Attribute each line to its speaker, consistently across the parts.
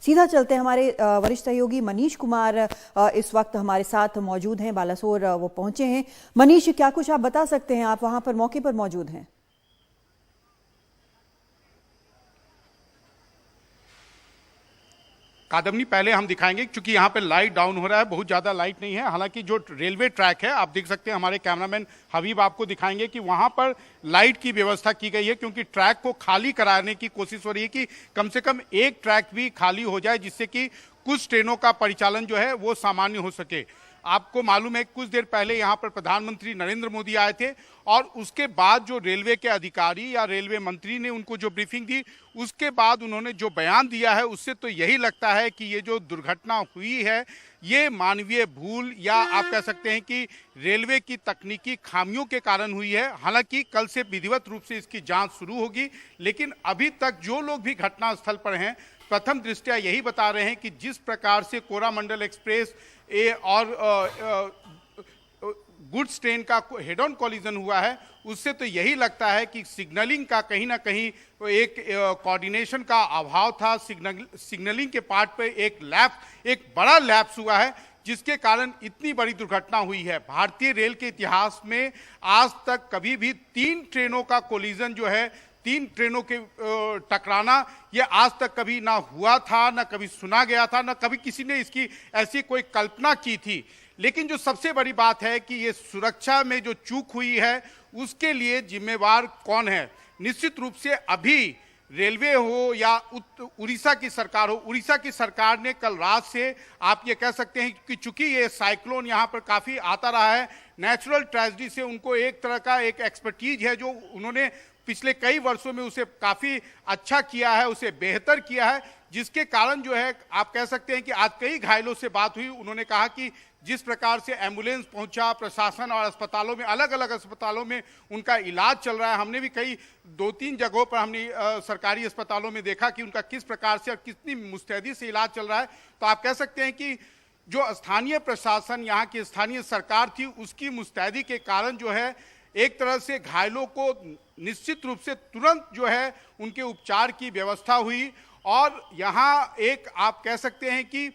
Speaker 1: सीधा चलते हैं, हमारे वरिष्ठ सहयोगी मनीष कुमार इस वक्त हमारे साथ मौजूद हैं। बालासोर वो पहुंचे हैं। मनीष, क्या कुछ आप बता सकते हैं? आप वहां पर मौके पर मौजूद हैं।
Speaker 2: कादम्बनी, पहले हम दिखाएंगे क्योंकि यहाँ पे लाइट डाउन हो रहा है, बहुत ज़्यादा लाइट नहीं है। हालांकि जो रेलवे ट्रैक है आप देख सकते हैं, हमारे कैमरामैन हबीब आपको दिखाएंगे कि वहाँ पर लाइट की व्यवस्था की गई है, क्योंकि ट्रैक को खाली कराने की कोशिश हो रही है कि कम से कम एक ट्रैक भी खाली हो जाए, जिससे कि कुछ ट्रेनों का परिचालन जो है वो सामान्य हो सके। आपको मालूम है कुछ देर पहले यहाँ पर प्रधानमंत्री नरेंद्र मोदी आए थे और उसके बाद जो रेलवे के अधिकारी या रेलवे मंत्री ने उनको जो ब्रीफिंग दी, उसके बाद उन्होंने जो बयान दिया है, उससे तो यही लगता है कि ये जो दुर्घटना हुई है ये मानवीय भूल या आप कह सकते हैं कि रेलवे की तकनीकी खामियों के कारण हुई है। हालांकि कल से विधिवत रूप से इसकी जांच शुरू होगी, लेकिन अभी तक जो लोग भी घटनास्थल पर हैं प्रथम दृष्टया यही बता रहे हैं कि जिस प्रकार से कोरामंडल एक्सप्रेस और गुड्स ट्रेन का हेड ऑन कॉलिजन हुआ है, उससे तो यही लगता है कि सिग्नलिंग का कहीं ना कहीं एक कोऑर्डिनेशन का अभाव था। सिग्नलिंग के पार्ट पे एक बड़ा लैप्स हुआ है, जिसके कारण इतनी बड़ी दुर्घटना हुई है। भारतीय रेल के इतिहास में आज तक कभी भी 3 ट्रेनों का कोलिजन जो है, 3 ट्रेनों के टकराना, ये आज तक कभी ना हुआ था, ना कभी सुना गया था, ना कभी किसी ने इसकी ऐसी कोई कल्पना की थी। लेकिन जो सबसे बड़ी बात है कि ये सुरक्षा में जो चूक हुई है उसके लिए जिम्मेवार कौन है? निश्चित रूप से अभी रेलवे हो या उड़ीसा की सरकार हो, उड़ीसा की सरकार ने कल रात से आप ये कह सकते हैं कि चूंकि ये साइक्लोन यहाँ पर काफ़ी आता रहा है, नेचुरल ट्रेजेडी से उनको एक तरह का एक एक्सपर्टीज है जो उन्होंने पिछले कई वर्षों में उसे काफ़ी अच्छा किया है, उसे बेहतर किया है, जिसके कारण जो है आप कह सकते हैं कि आज कई घायलों से बात हुई। उन्होंने कहा कि जिस प्रकार से एम्बुलेंस पहुंचा, प्रशासन और अस्पतालों में, अलग अलग अस्पतालों में उनका इलाज चल रहा है। हमने भी कई 2-3 जगहों पर हमने सरकारी अस्पतालों में देखा कि उनका किस प्रकार से और कितनी मुस्तैदी से इलाज चल रहा है। तो आप कह सकते हैं कि जो स्थानीय प्रशासन, यहाँ की स्थानीय सरकार थी, उसकी मुस्तैदी के कारण जो है एक तरह से घायलों को निश्चित रूप से तुरंत जो है उनके उपचार की व्यवस्था हुई। और यहाँ एक आप कह सकते हैं कि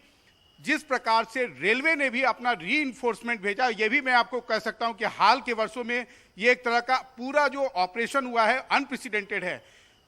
Speaker 2: जिस प्रकार से रेलवे ने भी अपना रीइंफोर्समेंट भेजा, ये भी मैं आपको कह सकता हूँ कि हाल के वर्षों में ये एक तरह का पूरा जो ऑपरेशन हुआ है अनप्रेसिडेंटेड है।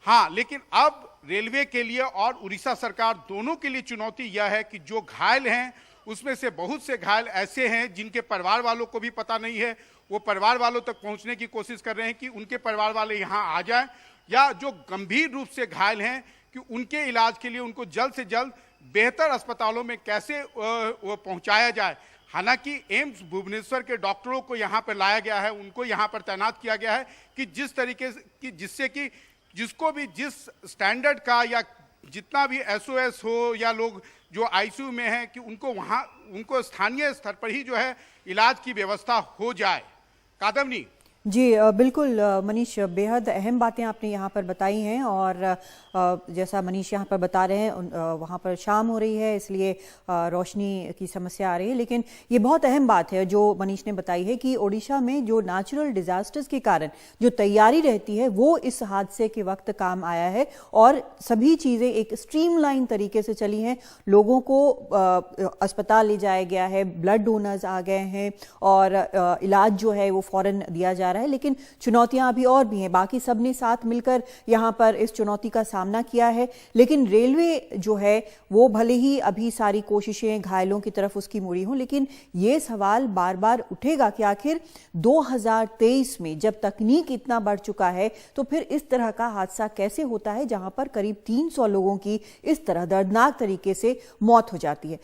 Speaker 2: हाँ, लेकिन अब रेलवे के लिए और उड़ीसा सरकार दोनों के लिए चुनौती यह है कि जो घायल हैं उसमें से बहुत से घायल ऐसे हैं जिनके परिवार वालों को भी पता नहीं है। वो परिवार वालों तक पहुंचने की कोशिश कर रहे हैं कि उनके परिवार वाले यहाँ आ जाएं, या जो गंभीर रूप से घायल हैं कि उनके इलाज के लिए उनको जल्द से जल्द बेहतर अस्पतालों में कैसे वो पहुंचाया जाए। हालांकि एम्स भुवनेश्वर के डॉक्टरों को यहाँ पर लाया गया है, उनको यहाँ पर तैनात किया गया है कि जिस तरीके से जिससे कि जिसको भी जिस स्टैंडर्ड का या जितना भी SOS हो या लोग जो ICU में हैं कि उनको स्थानीय स्तर पर ही जो है इलाज की व्यवस्था हो जाए। कादम्बनी
Speaker 1: जी बिल्कुल मनीष, बेहद अहम बातें आपने यहाँ पर बताई हैं। और जैसा मनीष यहाँ पर बता रहे हैं, वहाँ पर शाम हो रही है, इसलिए रोशनी की समस्या आ रही है। लेकिन ये बहुत अहम बात है जो मनीष ने बताई है कि ओडिशा में जो नेचुरल डिजास्टर्स के कारण जो तैयारी रहती है वो इस हादसे के वक्त काम आया है और सभी चीज़ें एक स्ट्रीमलाइन तरीके से चली हैं। लोगों को अस्पताल ले जाया गया है, ब्लड डोनर्स आ गए हैं और इलाज जो है वो फौरन दिया जा रहा है। लेकिन चुनौतियां अभी और भी हैं, बाकी सबने साथ मिलकर यहां पर इस चुनौती का सामना किया है। लेकिन रेलवे जो है वो भले ही अभी सारी कोशिशें घायलों की तरफ उसकी मुड़ी हों, लेकिन ये सवाल बार बार उठेगा कि आखिर 2023 में जब तकनीक इतना बढ़ चुका है तो फिर इस तरह का हादसा कैसे होता है जहां पर करीब 300 लोगों की इस तरह दर्दनाक तरीके से मौत हो जाती है।